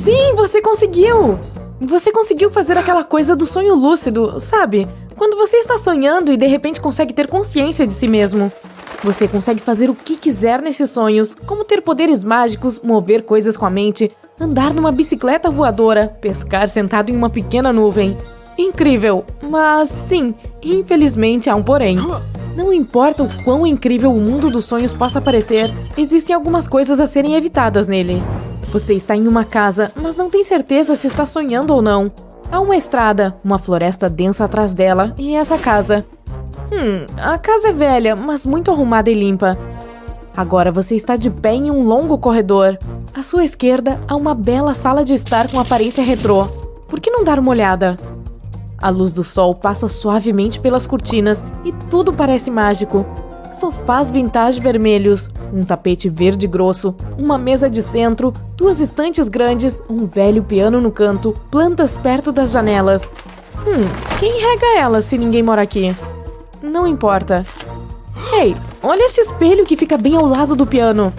Sim, você conseguiu! Você conseguiu fazer aquela coisa do sonho lúcido, sabe? Quando você está sonhando e de repente consegue ter consciência de si mesmo. Você consegue fazer o que quiser nesses sonhos, como ter poderes mágicos, mover coisas com a mente, andar numa bicicleta voadora, pescar sentado em uma pequena nuvem. Incrível, mas sim, infelizmente há um porém. Não importa o quão incrível o mundo dos sonhos possa parecer, existem algumas coisas a serem evitadas nele. Você está em uma casa, mas não tem certeza se está sonhando ou não. Há uma estrada, uma floresta densa atrás dela e essa casa. A casa é velha, mas muito arrumada e limpa. Agora você está de pé em um longo corredor. À sua esquerda há uma bela sala de estar com aparência retrô. Por que não dar uma olhada? A luz do sol passa suavemente pelas cortinas e tudo parece mágico. Sofás vintage vermelhos, um tapete verde grosso, uma mesa de centro, 2 estantes grandes, um velho piano no canto, plantas perto das janelas. Quem rega elas se ninguém mora aqui? Não importa. Ei, olha esse espelho que fica bem ao lado do piano.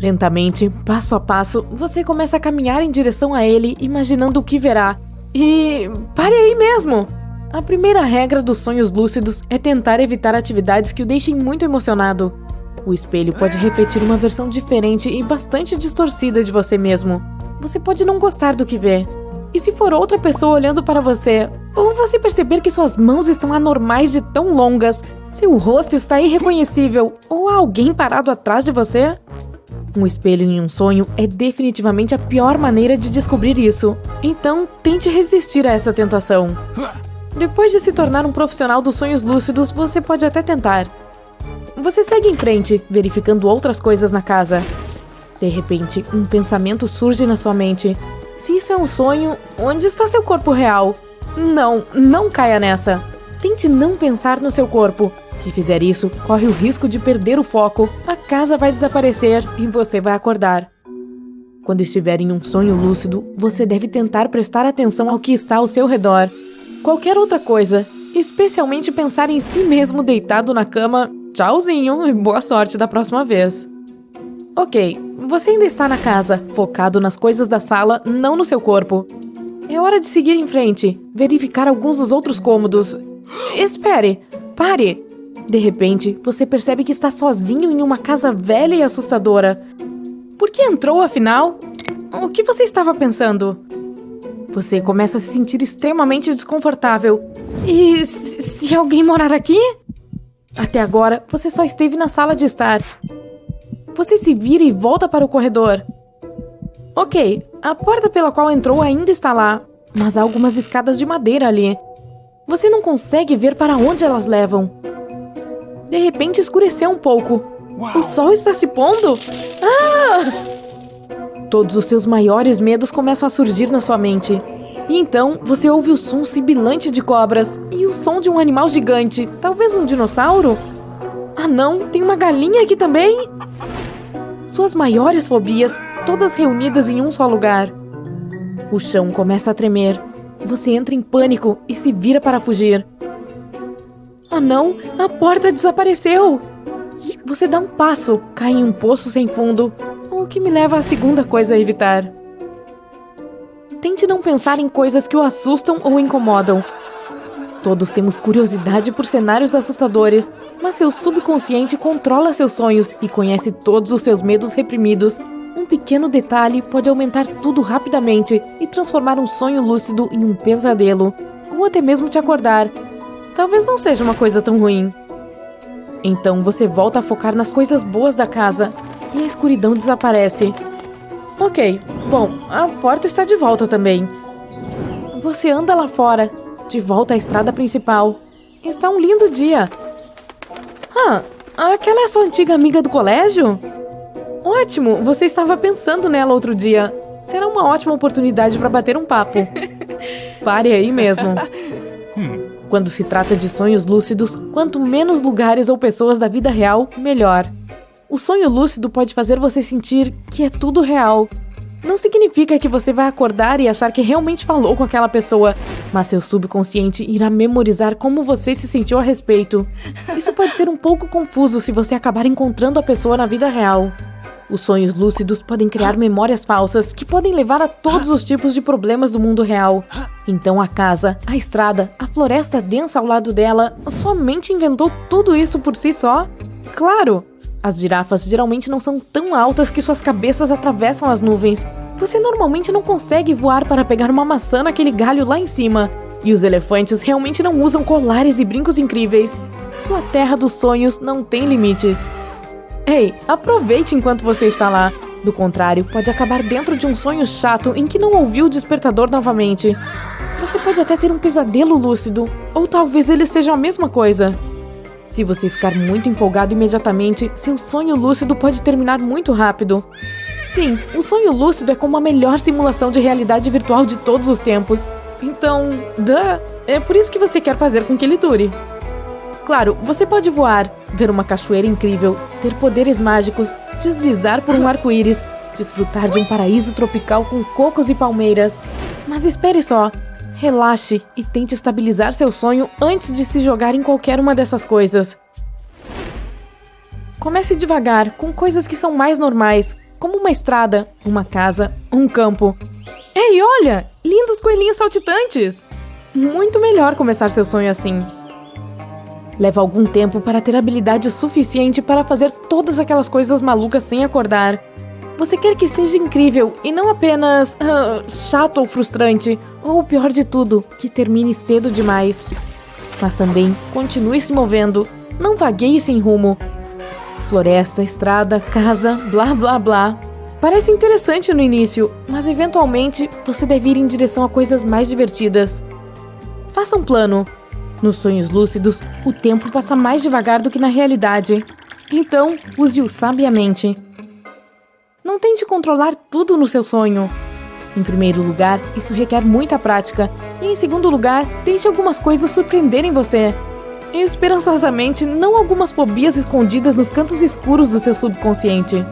Lentamente, passo a passo, você começa a caminhar em direção a ele, imaginando o que verá. E pare aí mesmo! A primeira regra dos sonhos lúcidos é tentar evitar atividades que o deixem muito emocionado. O espelho pode refletir uma versão diferente e bastante distorcida de você mesmo. Você pode não gostar do que vê. E se for outra pessoa olhando para você, ou você perceber que suas mãos estão anormais de tão longas, seu rosto está irreconhecível, ou há alguém parado atrás de você? Um espelho em um sonho é definitivamente a pior maneira de descobrir isso. Então, tente resistir a essa tentação. Depois de se tornar um profissional dos sonhos lúcidos, você pode até tentar. Você segue em frente, verificando outras coisas na casa. De repente, um pensamento surge na sua mente. Se isso é um sonho, onde está seu corpo real? Não caia nessa. Tente não pensar no seu corpo. Se fizer isso, corre o risco de perder o foco, a casa vai desaparecer e você vai acordar. Quando estiver em um sonho lúcido, você deve tentar prestar atenção ao que está ao seu redor. Qualquer outra coisa, especialmente pensar em si mesmo deitado na cama, tchauzinho e boa sorte da próxima vez. Ok, você ainda está na casa, focado nas coisas da sala, não no seu corpo. É hora de seguir em frente, verificar alguns dos outros cômodos. Espere, pare! De repente, você percebe que está sozinho em uma casa velha e assustadora. Por que entrou, afinal? O que você estava pensando? Você começa a se sentir extremamente desconfortável. E se alguém morar aqui? Até agora, você só esteve na sala de estar. Você se vira e volta para o corredor. Ok, a porta pela qual entrou ainda está lá, mas há algumas escadas de madeira ali. Você não consegue ver para onde elas levam. De repente escureceu um pouco. O sol está se pondo? Todos os seus maiores medos começam a surgir na sua mente. E então você ouve o som sibilante de cobras e o som de um animal gigante, talvez um dinossauro? Ah não, tem uma galinha aqui também? Suas maiores fobias, todas reunidas em um só lugar. O chão começa a tremer. Você entra em pânico e se vira para fugir. Ah não, a porta desapareceu! Você dá um passo, cai em um poço sem fundo, o que me leva à segunda coisa a evitar. Tente não pensar em coisas que o assustam ou incomodam. Todos temos curiosidade por cenários assustadores, mas seu subconsciente controla seus sonhos e conhece todos os seus medos reprimidos. Um pequeno detalhe pode aumentar tudo rapidamente e transformar um sonho lúcido em um pesadelo, ou até mesmo te acordar. Talvez não seja uma coisa tão ruim. Então você volta a focar nas coisas boas da casa e a escuridão desaparece. Ok, bom, a porta está de volta também. Você anda lá fora, de volta à estrada principal. Está um lindo dia. Aquela é a sua antiga amiga do colégio? Ótimo, você estava pensando nela outro dia. Será uma ótima oportunidade para bater um papo. Pare aí mesmo. Quando se trata de sonhos lúcidos, quanto menos lugares ou pessoas da vida real, melhor. O sonho lúcido pode fazer você sentir que é tudo real. Não significa que você vai acordar e achar que realmente falou com aquela pessoa, mas seu subconsciente irá memorizar como você se sentiu a respeito. Isso pode ser um pouco confuso se você acabar encontrando a pessoa na vida real. Os sonhos lúcidos podem criar memórias falsas que podem levar a todos os tipos de problemas do mundo real. Então a casa, a estrada, a floresta densa ao lado dela, somente inventou tudo isso por si só? Claro! As girafas geralmente não são tão altas que suas cabeças atravessam as nuvens. Você normalmente não consegue voar para pegar uma maçã naquele galho lá em cima. E os elefantes realmente não usam colares e brincos incríveis. Sua terra dos sonhos não tem limites. Ei, aproveite enquanto você está lá. Do contrário, pode acabar dentro de um sonho chato em que não ouviu o despertador novamente. Você pode até ter um pesadelo lúcido, ou talvez eles sejam a mesma coisa. Se você ficar muito empolgado imediatamente, seu sonho lúcido pode terminar muito rápido. Sim, o sonho lúcido é como a melhor simulação de realidade virtual de todos os tempos. Então, é por isso que você quer fazer com que ele dure. Claro, você pode voar, ver uma cachoeira incrível, ter poderes mágicos, deslizar por um arco-íris, desfrutar de um paraíso tropical com cocos e palmeiras. Mas espere só, relaxe e tente estabilizar seu sonho antes de se jogar em qualquer uma dessas coisas. Comece devagar, com coisas que são mais normais, como uma estrada, uma casa, um campo. Ei, olha! Lindos coelhinhos saltitantes! Muito melhor começar seu sonho assim. Leva algum tempo para ter habilidade suficiente para fazer todas aquelas coisas malucas sem acordar. Você quer que seja incrível e não apenas chato ou frustrante, ou o pior de tudo, que termine cedo demais. Mas também continue se movendo, não vagueie sem rumo. Floresta, estrada, casa, blá blá blá. Parece interessante no início, mas eventualmente você deve ir em direção a coisas mais divertidas. Faça um plano. Nos sonhos lúcidos, o tempo passa mais devagar do que na realidade. Então, use-o sabiamente. Não tente controlar tudo no seu sonho. Em primeiro lugar, isso requer muita prática. E em segundo lugar, deixe algumas coisas surpreenderem você. E esperançosamente, não algumas fobias escondidas nos cantos escuros do seu subconsciente.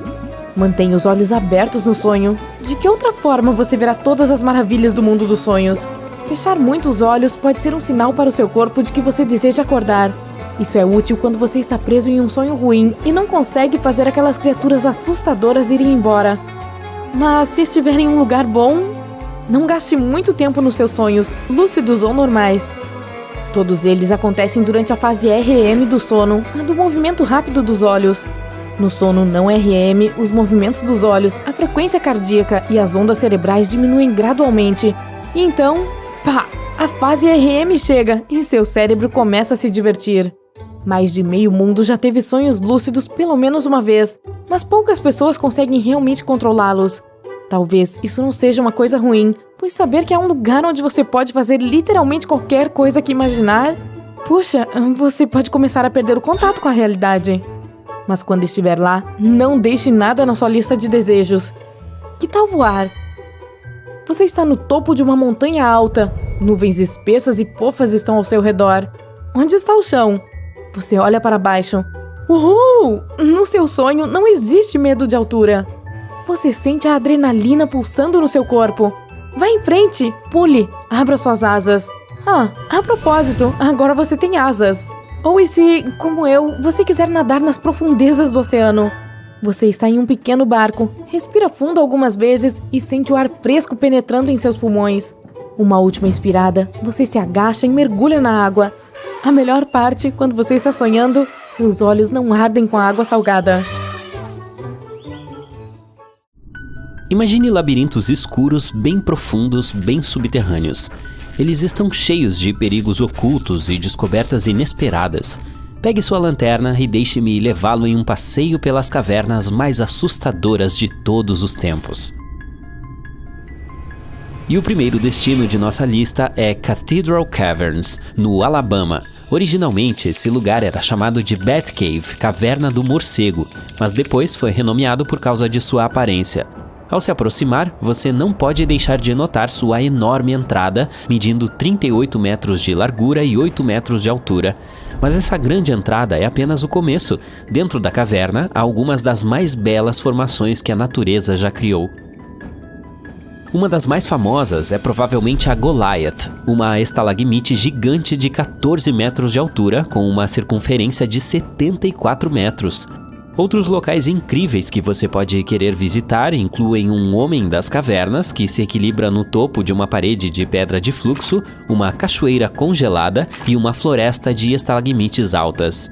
Mantenha os olhos abertos no sonho. De que outra forma você verá todas as maravilhas do mundo dos sonhos? Fechar muito os olhos pode ser um sinal para o seu corpo de que você deseja acordar. Isso é útil quando você está preso em um sonho ruim e não consegue fazer aquelas criaturas assustadoras irem embora. Mas se estiver em um lugar bom, não gaste muito tempo nos seus sonhos, lúcidos ou normais. Todos eles acontecem durante a fase REM do sono, a do movimento rápido dos olhos. No sono não REM, os movimentos dos olhos, a frequência cardíaca e as ondas cerebrais diminuem gradualmente. E então, pá! A fase REM chega e seu cérebro começa a se divertir. Mais de meio mundo já teve sonhos lúcidos pelo menos uma vez, mas poucas pessoas conseguem realmente controlá-los. Talvez isso não seja uma coisa ruim, pois saber que há um lugar onde você pode fazer literalmente qualquer coisa que imaginar... Puxa, você pode começar a perder o contato com a realidade. Mas quando estiver lá, não deixe nada na sua lista de desejos. Que tal voar? Você está no topo de uma montanha alta. Nuvens espessas e fofas estão ao seu redor. Onde está o chão? Você olha para baixo. Uhul! No seu sonho não existe medo de altura. Você sente a adrenalina pulsando no seu corpo. Vá em frente, pule, abra suas asas. A propósito, agora você tem asas. Ou e se, como eu, você quiser nadar nas profundezas do oceano? Você está em um pequeno barco, respira fundo algumas vezes e sente o ar fresco penetrando em seus pulmões. Uma última inspirada, você se agacha e mergulha na água. A melhor parte, quando você está sonhando, seus olhos não ardem com a água salgada. Imagine labirintos escuros, bem profundos, bem subterrâneos. Eles estão cheios de perigos ocultos e descobertas inesperadas. Pegue sua lanterna e deixe-me levá-lo em um passeio pelas cavernas mais assustadoras de todos os tempos. E o primeiro destino de nossa lista é Cathedral Caverns, no Alabama. Originalmente, esse lugar era chamado de Batcave, Caverna do Morcego, mas depois foi renomeado por causa de sua aparência. Ao se aproximar, você não pode deixar de notar sua enorme entrada, medindo 38 metros de largura e 8 metros de altura. Mas essa grande entrada é apenas o começo. Dentro da caverna, há algumas das mais belas formações que a natureza já criou. Uma das mais famosas é provavelmente a Goliath, uma estalagmite gigante de 14 metros de altura, com uma circunferência de 74 metros. Outros locais incríveis que você pode querer visitar incluem um Homem das Cavernas, que se equilibra no topo de uma parede de pedra de fluxo, uma cachoeira congelada e uma floresta de estalagmites altas.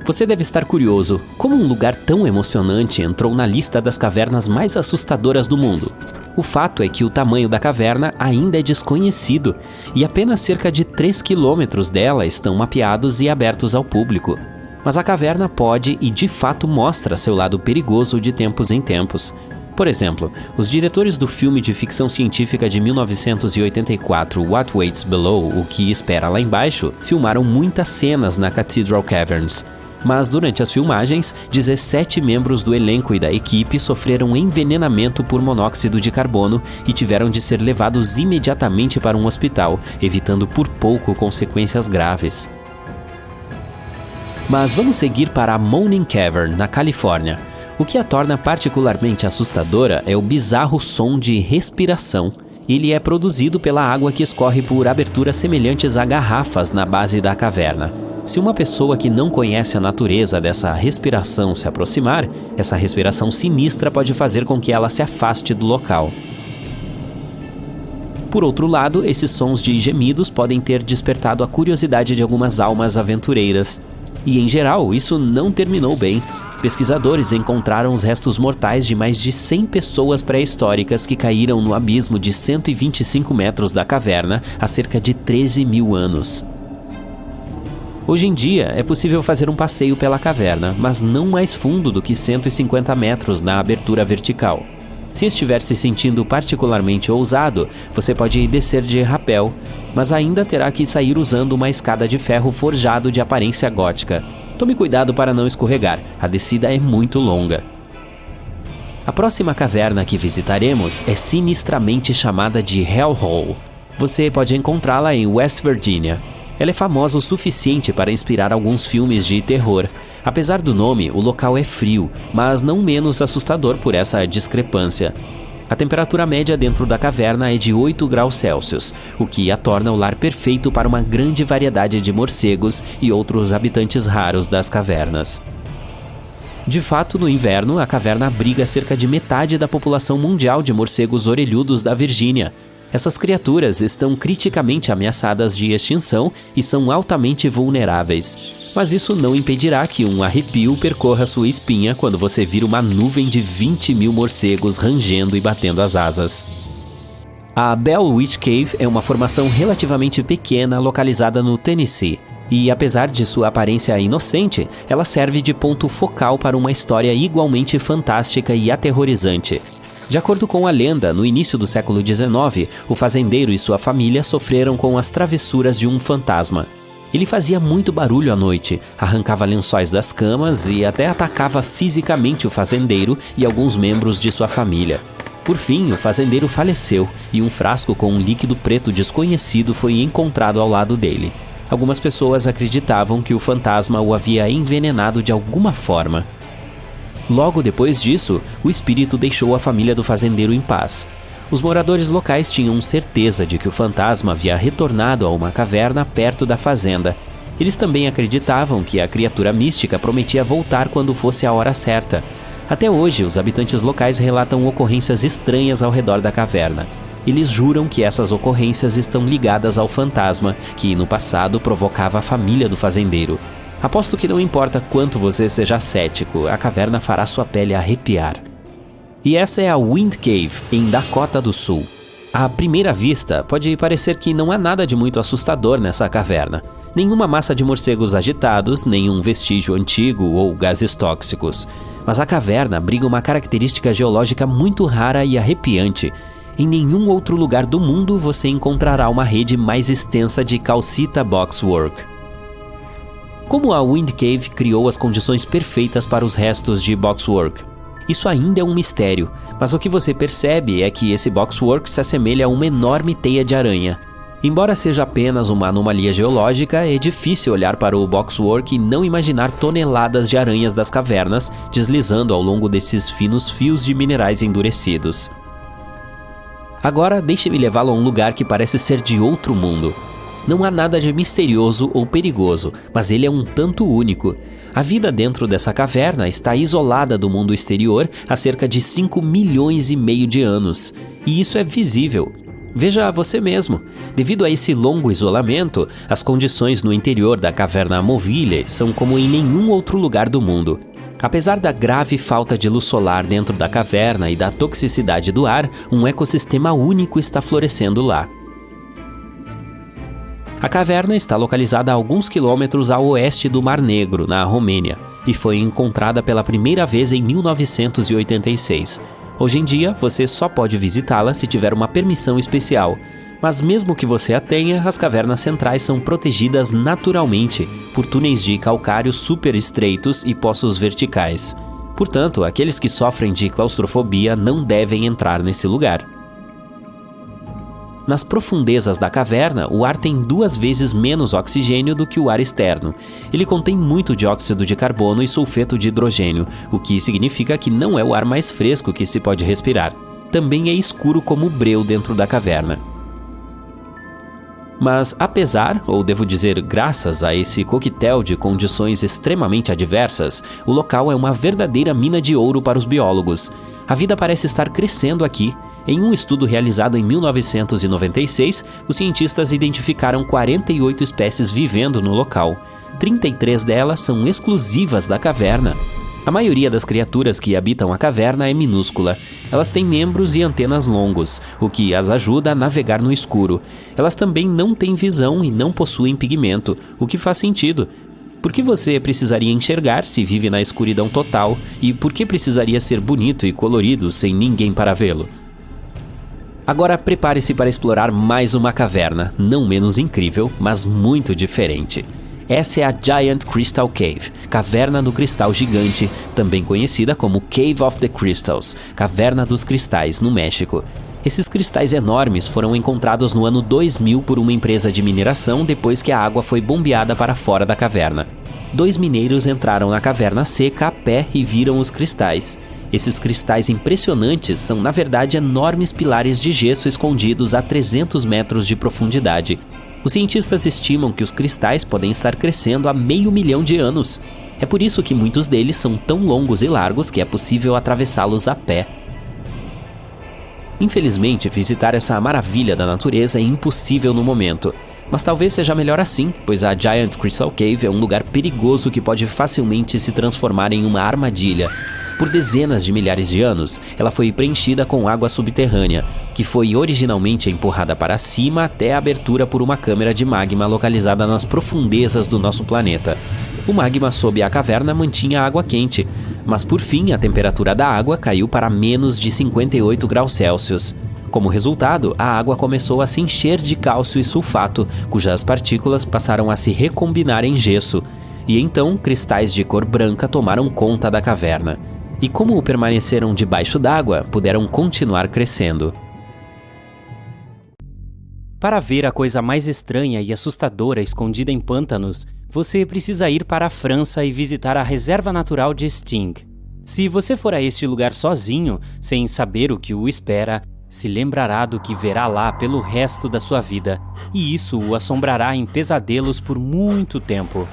Você deve estar curioso, como um lugar tão emocionante entrou na lista das cavernas mais assustadoras do mundo? O fato é que o tamanho da caverna ainda é desconhecido e apenas cerca de 3 quilômetros dela estão mapeados e abertos ao público. Mas a caverna pode e de fato mostra seu lado perigoso de tempos em tempos. Por exemplo, os diretores do filme de ficção científica de 1984, What Waits Below, O Que Espera Lá Embaixo, filmaram muitas cenas na Cathedral Caverns. Mas durante as filmagens, 17 membros do elenco e da equipe sofreram envenenamento por monóxido de carbono e tiveram de ser levados imediatamente para um hospital, evitando por pouco consequências graves. Mas vamos seguir para a Moaning Cavern, na Califórnia. O que a torna particularmente assustadora é o bizarro som de respiração. Ele é produzido pela água que escorre por aberturas semelhantes a garrafas na base da caverna. Se uma pessoa que não conhece a natureza dessa respiração se aproximar, essa respiração sinistra pode fazer com que ela se afaste do local. Por outro lado, esses sons de gemidos podem ter despertado a curiosidade de algumas almas aventureiras. E, em geral, isso não terminou bem. Pesquisadores encontraram os restos mortais de mais de 100 pessoas pré-históricas que caíram no abismo de 125 metros da caverna há cerca de 13 mil anos. Hoje em dia, é possível fazer um passeio pela caverna, mas não mais fundo do que 150 metros na abertura vertical. Se estiver se sentindo particularmente ousado, você pode descer de rapel, mas ainda terá que sair usando uma escada de ferro forjado de aparência gótica. Tome cuidado para não escorregar, a descida é muito longa. A próxima caverna que visitaremos é sinistramente chamada de Hellhole. Você pode encontrá-la em West Virginia. Ela é famosa o suficiente para inspirar alguns filmes de terror. Apesar do nome, o local é frio, mas não menos assustador por essa discrepância. A temperatura média dentro da caverna é de 8 graus Celsius, o que a torna o lar perfeito para uma grande variedade de morcegos e outros habitantes raros das cavernas. De fato, no inverno, a caverna abriga cerca de metade da população mundial de morcegos orelhudos da Virgínia. Essas criaturas estão criticamente ameaçadas de extinção e são altamente vulneráveis. Mas isso não impedirá que um arrepio percorra sua espinha quando você vir uma nuvem de 20 mil morcegos rangendo e batendo as asas. A Bell Witch Cave é uma formação relativamente pequena localizada no Tennessee. E apesar de sua aparência inocente, ela serve de ponto focal para uma história igualmente fantástica e aterrorizante. De acordo com a lenda, no início do século XIX, o fazendeiro e sua família sofreram com as travessuras de um fantasma. Ele fazia muito barulho à noite, arrancava lençóis das camas e até atacava fisicamente o fazendeiro e alguns membros de sua família. Por fim, o fazendeiro faleceu e um frasco com um líquido preto desconhecido foi encontrado ao lado dele. Algumas pessoas acreditavam que o fantasma o havia envenenado de alguma forma. Logo depois disso, o espírito deixou a família do fazendeiro em paz. Os moradores locais tinham certeza de que o fantasma havia retornado a uma caverna perto da fazenda. Eles também acreditavam que a criatura mística prometia voltar quando fosse a hora certa. Até hoje, os habitantes locais relatam ocorrências estranhas ao redor da caverna. Eles juram que essas ocorrências estão ligadas ao fantasma, que no passado provocava a família do fazendeiro. Aposto que não importa quanto você seja cético, a caverna fará sua pele arrepiar. E essa é a Wind Cave, em Dakota do Sul. À primeira vista, pode parecer que não há nada de muito assustador nessa caverna. Nenhuma massa de morcegos agitados, nenhum vestígio antigo ou gases tóxicos. Mas a caverna abriga uma característica geológica muito rara e arrepiante. Em nenhum outro lugar do mundo você encontrará uma rede mais extensa de calcita boxwork. Como a Wind Cave criou as condições perfeitas para os restos de boxwork? Isso ainda é um mistério, mas o que você percebe é que esse boxwork se assemelha a uma enorme teia de aranha. Embora seja apenas uma anomalia geológica, é difícil olhar para o boxwork e não imaginar toneladas de aranhas das cavernas deslizando ao longo desses finos fios de minerais endurecidos. Agora, deixe-me levá-lo a um lugar que parece ser de outro mundo. Não há nada de misterioso ou perigoso, mas ele é um tanto único. A vida dentro dessa caverna está isolada do mundo exterior há cerca de 5,5 milhões de anos, e isso é visível. Veja você mesmo. Devido a esse longo isolamento, as condições no interior da caverna Amoville são como em nenhum outro lugar do mundo. Apesar da grave falta de luz solar dentro da caverna e da toxicidade do ar, um ecossistema único está florescendo lá. A caverna está localizada a alguns quilômetros a oeste do Mar Negro, na Romênia, e foi encontrada pela primeira vez em 1986. Hoje em dia, você só pode visitá-la se tiver uma permissão especial. Mas mesmo que você a tenha, as cavernas centrais são protegidas naturalmente por túneis de calcário super estreitos e poços verticais. Portanto, aqueles que sofrem de claustrofobia não devem entrar nesse lugar. Nas profundezas da caverna, o ar tem 2 vezes menos oxigênio do que o ar externo. Ele contém muito dióxido de carbono e sulfeto de hidrogênio, o que significa que não é o ar mais fresco que se pode respirar. Também é escuro como breu dentro da caverna. Mas apesar, ou devo dizer graças a esse coquetel de condições extremamente adversas, o local é uma verdadeira mina de ouro para os biólogos. A vida parece estar crescendo aqui. Em um estudo realizado em 1996, os cientistas identificaram 48 espécies vivendo no local. 33 delas são exclusivas da caverna. A maioria das criaturas que habitam a caverna é minúscula. Elas têm membros e antenas longos, o que as ajuda a navegar no escuro. Elas também não têm visão e não possuem pigmento, o que faz sentido. Por que você precisaria enxergar se vive na escuridão total? E por que precisaria ser bonito e colorido sem ninguém para vê-lo? Agora prepare-se para explorar mais uma caverna, não menos incrível, mas muito diferente. Essa é a Giant Crystal Cave, Caverna do Cristal Gigante, também conhecida como Cave of the Crystals, Caverna dos Cristais, no México. Esses cristais enormes foram encontrados no ano 2000 por uma empresa de mineração depois que a água foi bombeada para fora da caverna. 2 mineiros entraram na caverna seca a pé e viram os cristais. Esses cristais impressionantes são, na verdade, enormes pilares de gesso escondidos a 300 metros de profundidade. Os cientistas estimam que os cristais podem estar crescendo há 500 mil de anos. É por isso que muitos deles são tão longos e largos que é possível atravessá-los a pé. Infelizmente, visitar essa maravilha da natureza é impossível no momento. Mas talvez seja melhor assim, pois a Giant Crystal Cave é um lugar perigoso que pode facilmente se transformar em uma armadilha. Por dezenas de milhares de anos, ela foi preenchida com água subterrânea, que foi originalmente empurrada para cima até a abertura por uma câmara de magma localizada nas profundezas do nosso planeta. O magma sob a caverna mantinha a água quente, mas por fim a temperatura da água caiu para menos de 58 graus Celsius. Como resultado, a água começou a se encher de cálcio e sulfato, cujas partículas passaram a se recombinar em gesso, e então cristais de cor branca tomaram conta da caverna. E como permaneceram debaixo d'água, puderam continuar crescendo. Para ver a coisa mais estranha e assustadora escondida em pântanos, você precisa ir para a França e visitar a Reserva Natural de Sting. Se você for a este lugar sozinho, sem saber o que o espera, se lembrará do que verá lá pelo resto da sua vida, e isso o assombrará em pesadelos por muito tempo.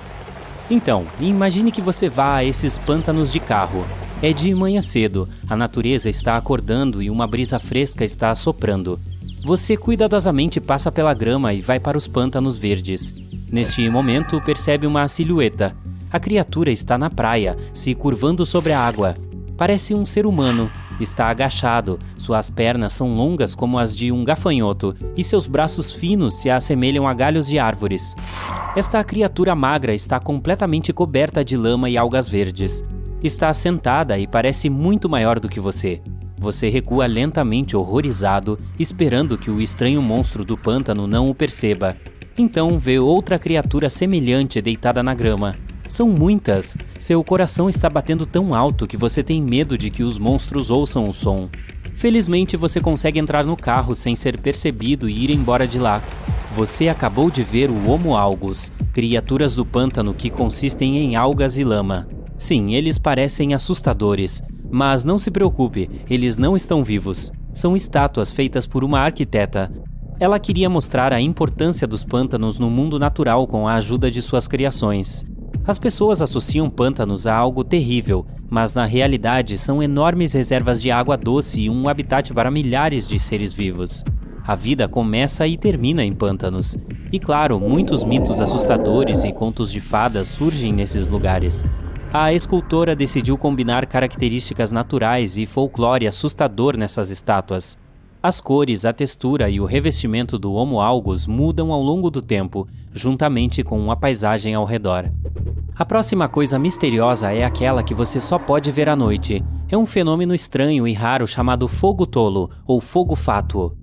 Então, imagine que você vá a esses pântanos de carro. É de manhã cedo, a natureza está acordando e uma brisa fresca está assoprando. Você cuidadosamente passa pela grama e vai para os pântanos verdes. Neste momento, percebe uma silhueta. A criatura está na praia, se curvando sobre a água. Parece um ser humano. Está agachado, suas pernas são longas como as de um gafanhoto e seus braços finos se assemelham a galhos de árvores. Esta criatura magra está completamente coberta de lama e algas verdes. Está sentada e parece muito maior do que você. Você recua lentamente horrorizado, esperando que o estranho monstro do pântano não o perceba. Então vê outra criatura semelhante deitada na grama. São muitas. Seu coração está batendo tão alto que você tem medo de que os monstros ouçam o som. Felizmente você consegue entrar no carro sem ser percebido e ir embora de lá. Você acabou de ver o Homo algus, criaturas do pântano que consistem em algas e lama. Sim, eles parecem assustadores, mas não se preocupe, eles não estão vivos. São estátuas feitas por uma arquiteta. Ela queria mostrar a importância dos pântanos no mundo natural com a ajuda de suas criações. As pessoas associam pântanos a algo terrível, mas na realidade são enormes reservas de água doce e um habitat para milhares de seres vivos. A vida começa e termina em pântanos. E claro, muitos mitos assustadores e contos de fadas surgem nesses lugares. A escultora decidiu combinar características naturais e folclore assustador nessas estátuas. As cores, a textura e o revestimento do Homo algus mudam ao longo do tempo, juntamente com a paisagem ao redor. A próxima coisa misteriosa é aquela que você só pode ver à noite. É um fenômeno estranho e raro chamado fogo tolo, ou fogo fátuo.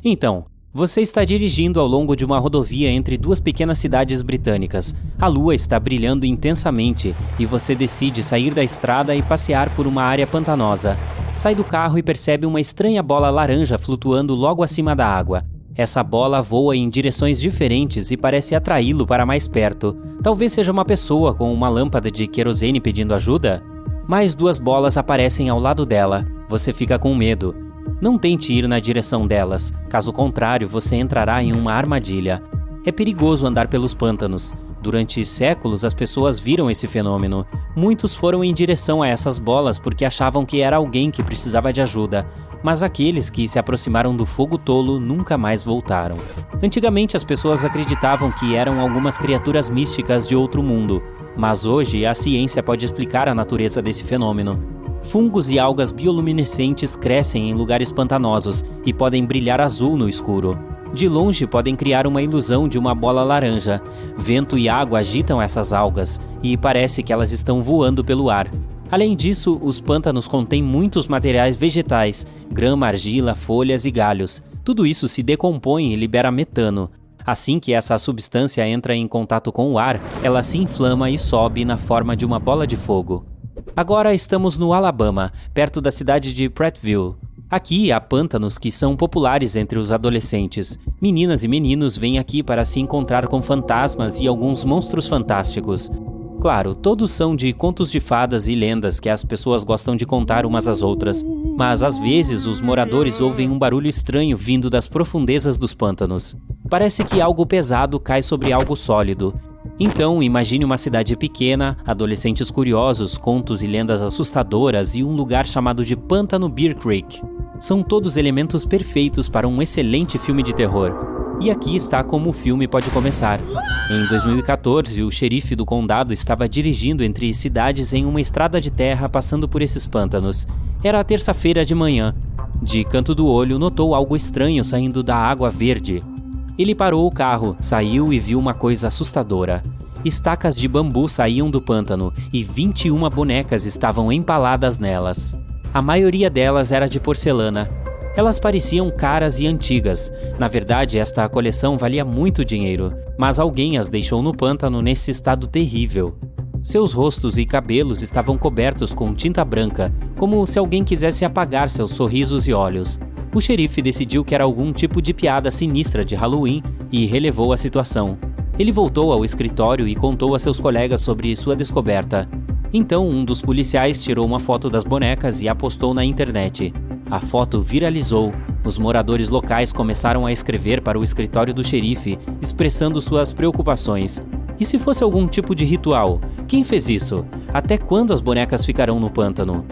Então, você está dirigindo ao longo de uma rodovia entre duas pequenas cidades britânicas. A lua está brilhando intensamente e você decide sair da estrada e passear por uma área pantanosa. Sai do carro e percebe uma estranha bola laranja flutuando logo acima da água. Essa bola voa em direções diferentes e parece atraí-lo para mais perto. Talvez seja uma pessoa com uma lâmpada de querosene pedindo ajuda? Mais duas bolas aparecem ao lado dela. Você fica com medo. Não tente ir na direção delas, caso contrário você entrará em uma armadilha. É perigoso andar pelos pântanos. Durante séculos as pessoas viram esse fenômeno. Muitos foram em direção a essas bolas porque achavam que era alguém que precisava de ajuda, mas aqueles que se aproximaram do fogo tolo nunca mais voltaram. Antigamente as pessoas acreditavam que eram algumas criaturas místicas de outro mundo, mas hoje a ciência pode explicar a natureza desse fenômeno. Fungos e algas bioluminescentes crescem em lugares pantanosos e podem brilhar azul no escuro. De longe podem criar uma ilusão de uma bola laranja. Vento e água agitam essas algas e parece que elas estão voando pelo ar. Além disso, os pântanos contêm muitos materiais vegetais, grama, argila, folhas e galhos. Tudo isso se decompõe e libera metano. Assim que essa substância entra em contato com o ar, ela se inflama e sobe na forma de uma bola de fogo. Agora estamos no Alabama, perto da cidade de Prattville. Aqui há pântanos que são populares entre os adolescentes. Meninas e meninos vêm aqui para se encontrar com fantasmas e alguns monstros fantásticos. Claro, todos são de contos de fadas e lendas que as pessoas gostam de contar umas às outras, mas às vezes os moradores ouvem um barulho estranho vindo das profundezas dos pântanos. Parece que algo pesado cai sobre algo sólido. Então, imagine uma cidade pequena, adolescentes curiosos, contos e lendas assustadoras e um lugar chamado de Pântano Bear Creek. São todos elementos perfeitos para um excelente filme de terror. E aqui está como o filme pode começar. Em 2014, o xerife do condado estava dirigindo entre cidades em uma estrada de terra passando por esses pântanos. Era terça-feira de manhã. De canto do olho, notou algo estranho saindo da água verde. Ele parou o carro, saiu e viu uma coisa assustadora. Estacas de bambu saíam do pântano e 21 bonecas estavam empaladas nelas. A maioria delas era de porcelana. Elas pareciam caras e antigas. Na verdade, esta coleção valia muito dinheiro, mas alguém as deixou no pântano nesse estado terrível. Seus rostos e cabelos estavam cobertos com tinta branca, como se alguém quisesse apagar seus sorrisos e olhos. O xerife decidiu que era algum tipo de piada sinistra de Halloween e relevou a situação. Ele voltou ao escritório e contou a seus colegas sobre sua descoberta. Então, um dos policiais tirou uma foto das bonecas e a postou na internet. A foto viralizou. Os moradores locais começaram a escrever para o escritório do xerife, expressando suas preocupações. E se fosse algum tipo de ritual? Quem fez isso? Até quando as bonecas ficarão no pântano?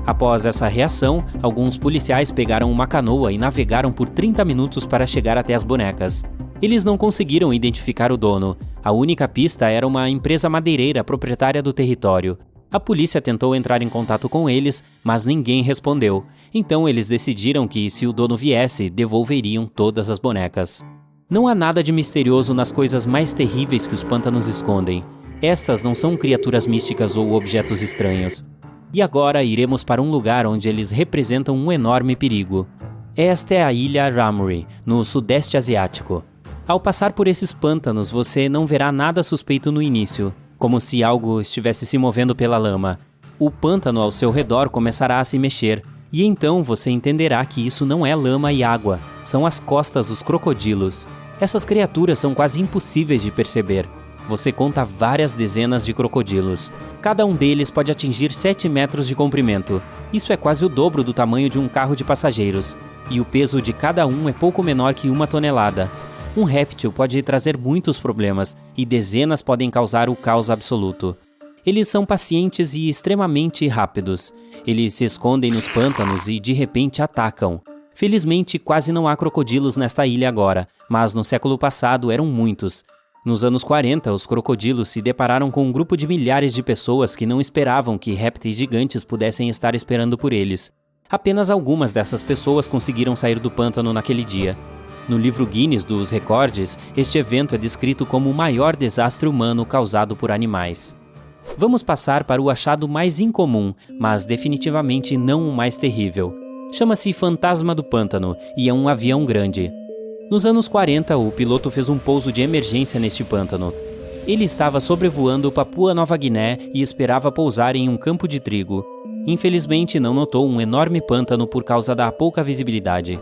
Após essa reação, alguns policiais pegaram uma canoa e navegaram por 30 minutos para chegar até as bonecas. Eles não conseguiram identificar o dono. A única pista era uma empresa madeireira proprietária do território. A polícia tentou entrar em contato com eles, mas ninguém respondeu. Então eles decidiram que, se o dono viesse, devolveriam todas as bonecas. Não há nada de misterioso nas coisas mais terríveis que os pântanos escondem. Estas não são criaturas místicas ou objetos estranhos. E agora iremos para um lugar onde eles representam um enorme perigo. Esta é a ilha Ramree, no sudeste asiático. Ao passar por esses pântanos, você não verá nada suspeito no início, como se algo estivesse se movendo pela lama. O pântano ao seu redor começará a se mexer, e então você entenderá que isso não é lama e água, são as costas dos crocodilos. Essas criaturas são quase impossíveis de perceber. Você conta várias dezenas de crocodilos. Cada um deles pode atingir 7 metros de comprimento. Isso é quase o dobro do tamanho de um carro de passageiros. E o peso de cada um é pouco menor que 1 tonelada. Um réptil pode trazer muitos problemas, e dezenas podem causar o caos absoluto. Eles são pacientes e extremamente rápidos. Eles se escondem nos pântanos e de repente atacam. Felizmente, quase não há crocodilos nesta ilha agora, mas no século passado eram muitos. Nos anos 40, os crocodilos se depararam com um grupo de milhares de pessoas que não esperavam que répteis gigantes pudessem estar esperando por eles. Apenas algumas dessas pessoas conseguiram sair do pântano naquele dia. No livro Guinness dos Recordes, este evento é descrito como o maior desastre humano causado por animais. Vamos passar para o achado mais incomum, mas definitivamente não o mais terrível. Chama-se Fantasma do Pântano e é um avião grande. Nos anos 40, o piloto fez um pouso de emergência neste pântano. Ele estava sobrevoando Papua Nova Guiné e esperava pousar em um campo de trigo. Infelizmente, não notou um enorme pântano por causa da pouca visibilidade.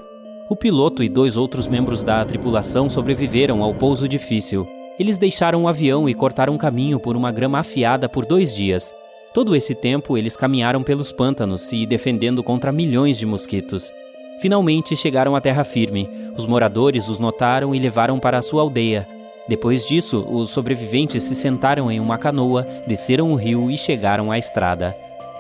O piloto e 2 outros membros da tripulação sobreviveram ao pouso difícil. Eles deixaram o avião e cortaram caminho por uma grama afiada por 2 dias. Todo esse tempo, eles caminharam pelos pântanos, se defendendo contra milhões de mosquitos. Finalmente chegaram à terra firme. Os moradores os notaram e levaram para a sua aldeia. Depois disso, os sobreviventes se sentaram em uma canoa, desceram o rio e chegaram à estrada.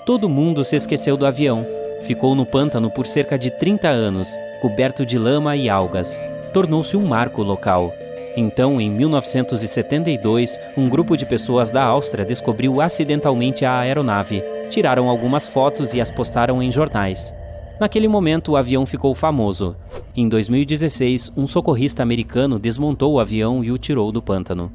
Todo mundo se esqueceu do avião. Ficou no pântano por cerca de 30 anos, coberto de lama e algas. Tornou-se um marco local. Então, em 1972, um grupo de pessoas da Áustria descobriu acidentalmente a aeronave. Tiraram algumas fotos e as postaram em jornais. Naquele momento, o avião ficou famoso. Em 2016, um socorrista americano desmontou o avião e o tirou do pântano.